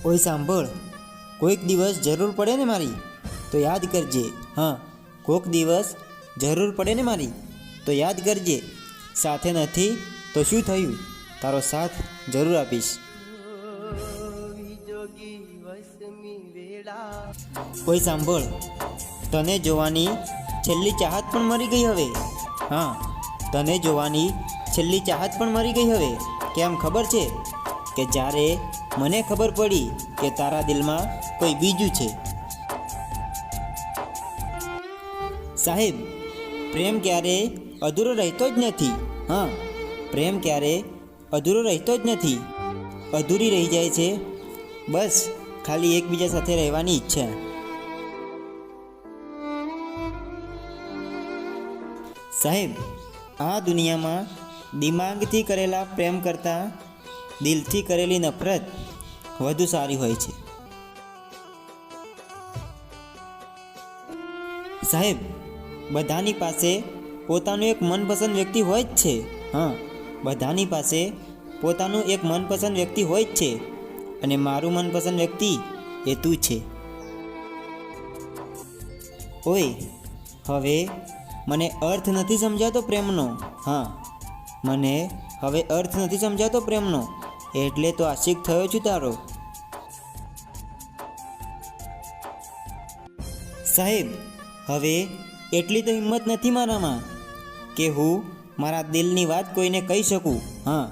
ઓય સાંભળ, કોઈક દિવસ જરૂર પડે ને મારી તો યાદ કરજે. હા, કોઈક દિવસ જરૂર પડે ને મારી તો યાદ કરજે. સાથે નથી તો શું થયું, તારો સાથ જરૂર આપીશ. ઓય સાંભળ, તને જોવાની છેલ્લી ચાહત પણ મરી ગઈ હવે. હા, તને જોવાની છેલ્લી ચાહત પણ મરી ગઈ હવે. કેમ ખબર છે? કે જ્યારે મને ખબર પડી કે તારા દિલમાં કોઈ બીજું છે. સાહેબ, પ્રેમ ક્યારે અધૂરો રહેતો જ નથી. હા, પ્રેમ ક્યારે અધૂરો રહેતો જ નથી. અધૂરી રહી જાય છે બસ ખાલી એકબીજા સાથે રહેવાની ઈચ્છા. સાહેબ, આ દુનિયામાં દિમાગથી કરેલા પ્રેમ કરતાં દિલથી કરેલી નફરત વધુ સારી હોય છે. સાહેબ, બધાની પાસે પોતાનું એક મનપસંદ વ્યક્તિ હોય જ છે. હા, બધાની પાસે પોતાનું એક મનપસંદ વ્યક્તિ હોય જ છે, અને મારું મનપસંદ વ્યક્તિ એ તું છે. ઓય, હવે મને અર્થ નથી સમજાતો પ્રેમનો. હા, મને હવે અર્થ નથી સમજાતો પ્રેમનો, એટલે તો આશિક થયો છું તારો. સાહેબ, હવે એટલી તો હિંમત નથી મારામાં કે હું મારા દિલની વાત કોઈને કહી શકું. હા,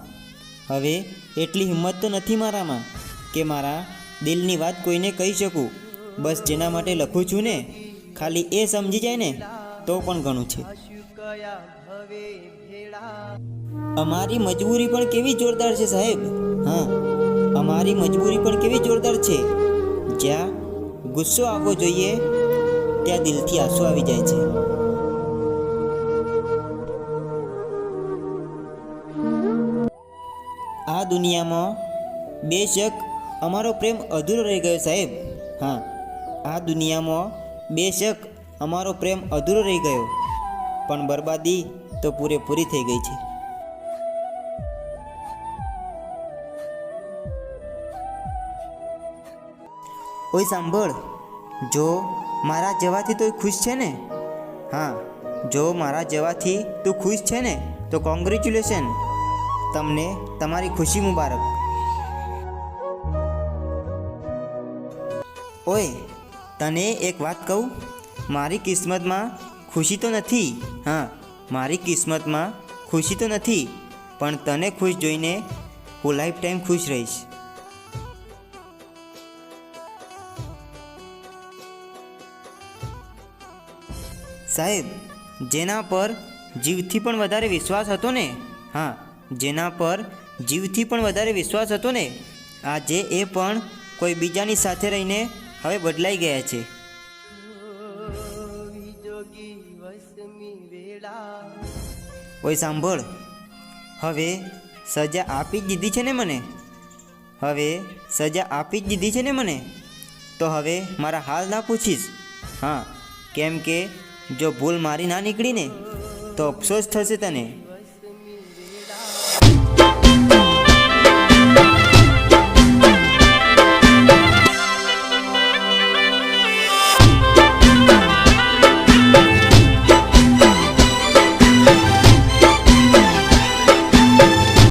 હવે એટલી હિંમત તો નથી મારામાં કે મારા દિલની વાત કોઈને કહી શકું. બસ જેના માટે લખું છું ને, ખાલી એ સમજી જાય ને તો પણ ઘણું છે. અમારી મજબૂરી પણ કેવી જોરદાર છે સાહેબ. હા, અમારી મજબૂરી પણ કેવી જોરદાર છે. જ્યાં ગુસ્સો આવવો જોઈએ ત્યાં દિલથી આંસુ આવી જાય છે. આ દુનિયામાં બેશક અમારો પ્રેમ અધૂરો રહી ગયો સાહેબ. હા, આ દુનિયામાં બેશક અમારો પ્રેમ અધૂરો રહી ગયો, પણ બરબાદી તો પૂરેપૂરી થઈ ગઈ છે. ઓય સાંભળ, જો મારા જવાથી તું ખુશ છે ને? હા, જો મારા જવાથી તું ખુશ છે ને તો કોંગ્રેચ્યુલેશન, તમને તમારી ખુશી મુબારક. ઓય, તને એક વાત કહું, મારી કિસ્મતમાં ખુશી તો નથી. હા, મારી કિસ્મતમાં ખુશી તો નથી, પણ તને ખુશ જોઈને હું લાઈફ ટાઈમ ખુશ રહીશ. સાહેબ, જેના પર જીવથી પણ વધારે વિશ્વાસ હતો ને, હા, જેના પર જીવથી પણ વધારે વિશ્વાસ હતો ને, આજે એ પણ કોઈ બીજાની સાથે રહીને હવે બદલાઈ ગયા છે. ઓય સાંભળ, હવે સજા આપી જ દીધી છે ને મને. હવે સજા આપી જ દીધી છે ને મને, તો હવે મારા હાલ ના પૂછીશ. હા, કેમ કે જો ભૂલ મારી ના નીકળી ને તો અફસોસ થશે તને.